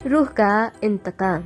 रूह का इंतकाम।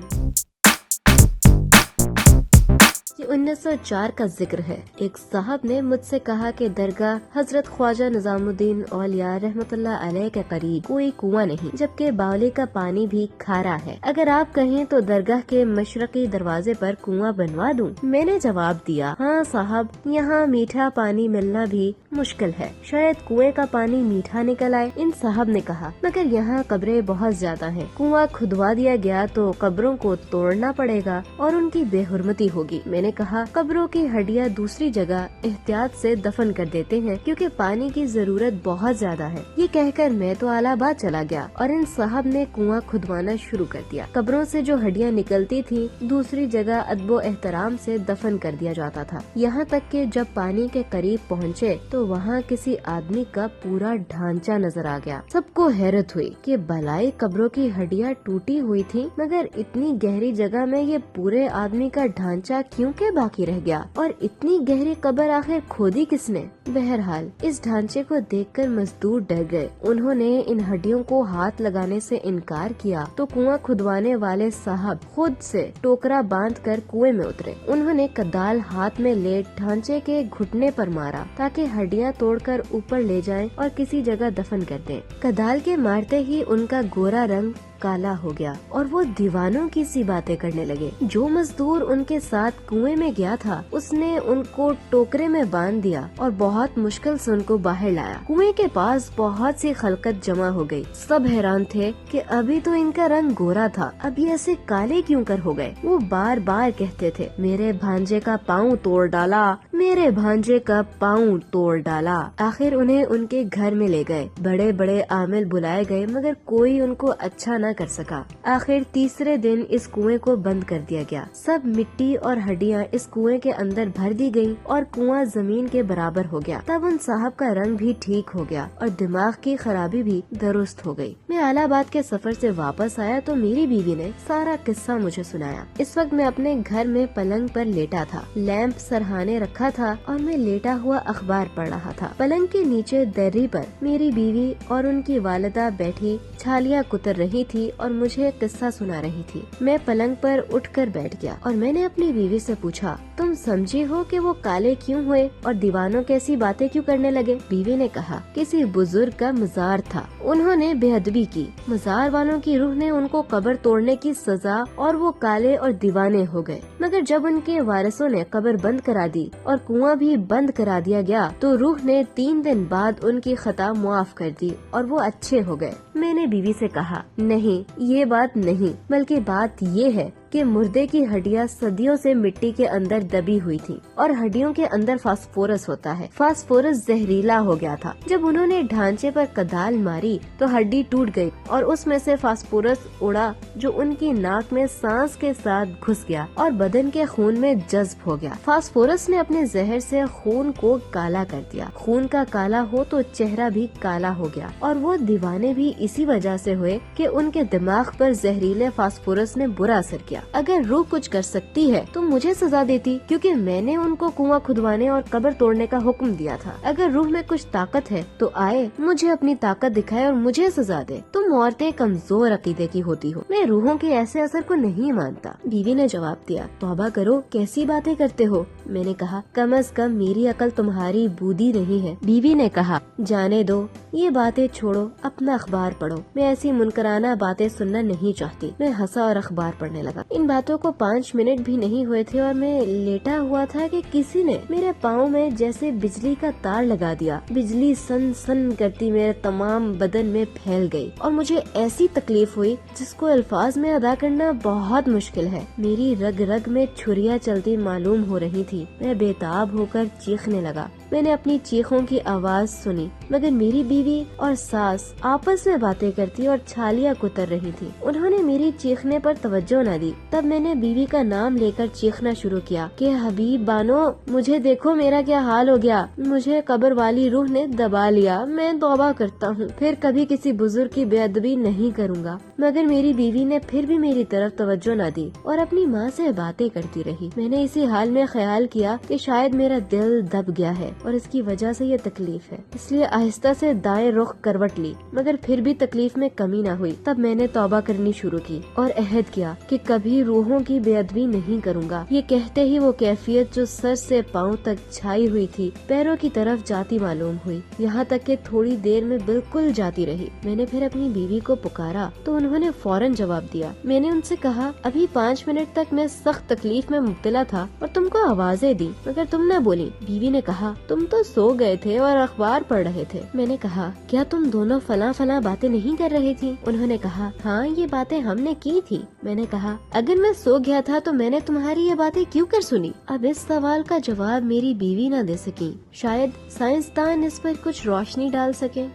ये 1904 का जिक्र है। एक साहब ने मुझसे कहा कि दरगाह हजरत ख्वाजा निजामुद्दीन औलिया रहमतुल्लाह अलैह के करीब कोई कुआं नहीं, जबकि बावली का पानी भी खारा है। अगर आप कहें तो दरगाह के मशरकी दरवाजे पर कुआं बनवा दूं। मैंने जवाब दिया, हाँ साहब, यहाँ मीठा पानी मिलना भी मुश्किल है, शायद कुएं का पानी मीठा निकल आए। इन साहब ने कहा, मगर यहाँ कब्रें बहुत ज्यादा हैं, कुआं खुदवा दिया गया तो कब्रों को तोड़ना पड़ेगा और उनकी बेहुरमती होगी। मैंने कहा, कब्रों की हड्डियां दूसरी जगह एहतियात से दफन कर देते हैं क्योंकि पानी की जरूरत बहुत ज्यादा है। ये कहकर मैं तो अलाहाबाद चला गया और इन साहब ने कुआं खुदवाना शुरू कर दिया। कब्रों से जो हड्डियां निकलती थी दूसरी जगह अदबो एहतराम से दफन कर दिया जाता था। यहाँ तक कि जब पानी के करीब पहुँचे तो वहाँ किसी आदमी का पूरा ढांचा नजर आ गया। सबको हैरत हुई कि भलाई कब्रों की हड्डियां टूटी हुई थी, मगर इतनी गहरी जगह में ये पूरे आदमी का ढांचा क्यों के बाकी रह गया और इतनी गहरी कब्र आखिर खोदी किसने। बहरहाल इस ढांचे को देखकर मजदूर डर गए। उन्होंने इन हड्डियों को हाथ लगाने से इनकार किया तो कुआं खुदवाने वाले साहब खुद से टोकरा बांधकर कुएं में उतरे। उन्होंने कदाल हाथ में ले ढांचे के घुटने पर मारा ताकि हड्डियां तोड़कर ऊपर ले जाएं और किसी जगह दफन कर दें। कदाल के मारते ही उनका गोरा रंग काला हो गया और वो दीवानों की सी बातें करने लगे। जो मजदूर उनके साथ कुएं में गया था उसने उनको टोकरे में बांध दिया और बहुत मुश्किल से उनको बाहर लाया। कुएं के पास बहुत सी खलकत जमा हो गई। सब हैरान थे कि अभी तो इनका रंग गोरा था, अभी ऐसे काले क्यों कर हो गए। वो बार बार कहते थे, मेरे भांजे का पाँव तोड़ डाला, मेरे भांजे का पाँव तोड़ डाला। आखिर उन्हें उनके घर में ले गए। बड़े बड़े आमिल बुलाए गए मगर कोई उनको अच्छा न कर सका। आखिर तीसरे दिन इस कुएं को बंद कर दिया गया। सब मिट्टी और हड्डियां इस कुएं के अंदर भर दी गयी और कुआं जमीन के बराबर हो गया। तब उन साहब का रंग भी ठीक हो गया और दिमाग की खराबी भी दुरुस्त हो गई। मैं अलाहाबाद के सफर से वापस आया तो मेरी बीवी ने सारा किस्सा मुझे सुनाया। इस वक्त मैं अपने घर में पलंग पर लेटा था, लैंप सरहाने रखा था और मैं लेटा हुआ अखबार पढ़ रहा था। पलंग के नीचे दर्री पर मेरी बीवी और उनकी वालिदा बैठी छालियाँ कुतर रही थी और मुझे किस्सा सुना रही थी। मैं पलंग पर उठकर बैठ गया और मैंने अपनी बीवी से पूछा, तुम समझी हो कि वो काले क्यों हुए और दीवानों कैसी बातें क्यों करने लगे। बीवी ने कहा, किसी बुजुर्ग का मजार था, उन्होंने बेअदबी की, मजार वालों की रूह ने उनको कब्र तोड़ने की सजा और वो काले और दीवाने हो गए। मगर जब उनके वारिसों ने कब्र बंद करा दी और कुआं भी बंद करा दिया गया तो रूह ने 3 दिन बाद उनकी खता मुआफ कर दी और वो अच्छे हो गए। मैंने बीवी से कहा, नहीं, ये बात नहीं, बल्कि बात ये है कि मुर्दे की हड्डियां सदियों से मिट्टी के अंदर दबी हुई थी और हड्डियों के अंदर फास्फोरस होता है। फास्फोरस जहरीला हो गया था। जब उन्होंने ढांचे पर कदाल मारी तो हड्डी टूट गई और उसमें से फास्फोरस उड़ा जो उनकी नाक में सांस के साथ घुस गया और बदन के खून में जज्ब हो गया। फास्फोरस ने अपने जहर से खून को काला कर दिया। खून का काला हो तो चेहरा भी काला हो गया और वो दीवाने भी इसी वजह से हुए कि उनके दिमाग पर जहरीले फास्फोरस ने बुरा असर किया। अगर रूह कुछ कर सकती है तो मुझे सजा देती, क्योंकि मैंने उनको कुआं खुदवाने और कब्र तोड़ने का हुक्म दिया था। अगर रूह में कुछ ताकत है तो आए, मुझे अपनी ताकत दिखाए और मुझे सजा दे। तुम औरतें कमजोर अकीदे की होती हो, मैं रूहों के ऐसे असर को नहीं मानता। बीवी ने जवाब दिया, तौबा करो, कैसी बातें करते हो। मैंने कहा, कम से कम मेरी अकल तुम्हारी बूदी नहीं है। बीवी ने कहा, जाने दो, ये बातें छोड़ो, अपना अखबार पढ़ो। मैं ऐसी मुनकराना बातें सुनना नहीं चाहती। मैं हंसा और अखबार पढ़ने लगा। इन बातों को 5 मिनट भी नहीं हुए थे और मैं लेटा हुआ था कि किसी ने मेरे पाँव में जैसे बिजली का तार लगा दिया। बिजली सन सन करती मेरे तमाम बदन में फैल गई और मुझे ऐसी तकलीफ हुई जिसको अल्फाज में अदा करना बहुत मुश्किल है। मेरी रग रग में छुरियां चलती मालूम हो रही थी। मैं बेताब होकर चीखने लगा। मैंने अपनी चीखों की आवाज सुनी मगर मेरी बीवी और सास आपस में बातें करती और छालियां कुतर रही थी। उन्होंने मेरी चीखने पर तवज्जो न दी तब मैंने बीवी का नाम लेकर चीखना शुरू किया कि हबीब बानो, मुझे देखो मेरा क्या हाल हो गया, मुझे कब्र वाली रूह ने दबा लिया, मैं तौबा करता हूँ, फिर कभी किसी बुजुर्ग की बेअदबी नहीं करूँगा। मगर मेरी बीवी ने फिर भी मेरी तरफ तवज्जो न दी और अपनी माँ से बातें करती रही। मैंने इसी हाल में ख्याल किया कि शायद मेरा दिल दब गया है और इसकी वजह से ये तकलीफ है, इसलिए आहिस्ता से दाएं रुख करवट ली, मगर फिर भी तकलीफ में कमी न हुई। तब मैंने तौबा करनी शुरू की और अहद किया कि कभी रूहों की बेअदबी नहीं करूँगा। ये कहते ही वो कैफियत जो सर से पाँव तक छाई हुई थी पैरों की तरफ जाती मालूम हुई, यहाँ तक कि थोड़ी देर में बिल्कुल जाती रही। मैंने फिर अपनी बीवी को पुकारा तो उन्होंने फौरन जवाब दिया। मैंने उनसे कहा, अभी 5 मिनट तक मैं सख्त तकलीफ में मुब्तला था और तुमको आवाजें दी मगर तुम न बोली। बीवी ने कहा, तुम तो सो गए थे और अखबार पढ़ रहे थे। मैंने कहा, क्या तुम दोनों फला फला बातें नहीं कर रही थी? उन्होंने कहा, हाँ ये बातें हमने की थी। मैंने कहा, अगर मैं सो गया था तो मैंने तुम्हारी ये बातें क्यों कर सुनी? अब इस सवाल का जवाब मेरी बीवी न दे सकी। शायद साइंसदान इस पर कुछ रोशनी डाल सके।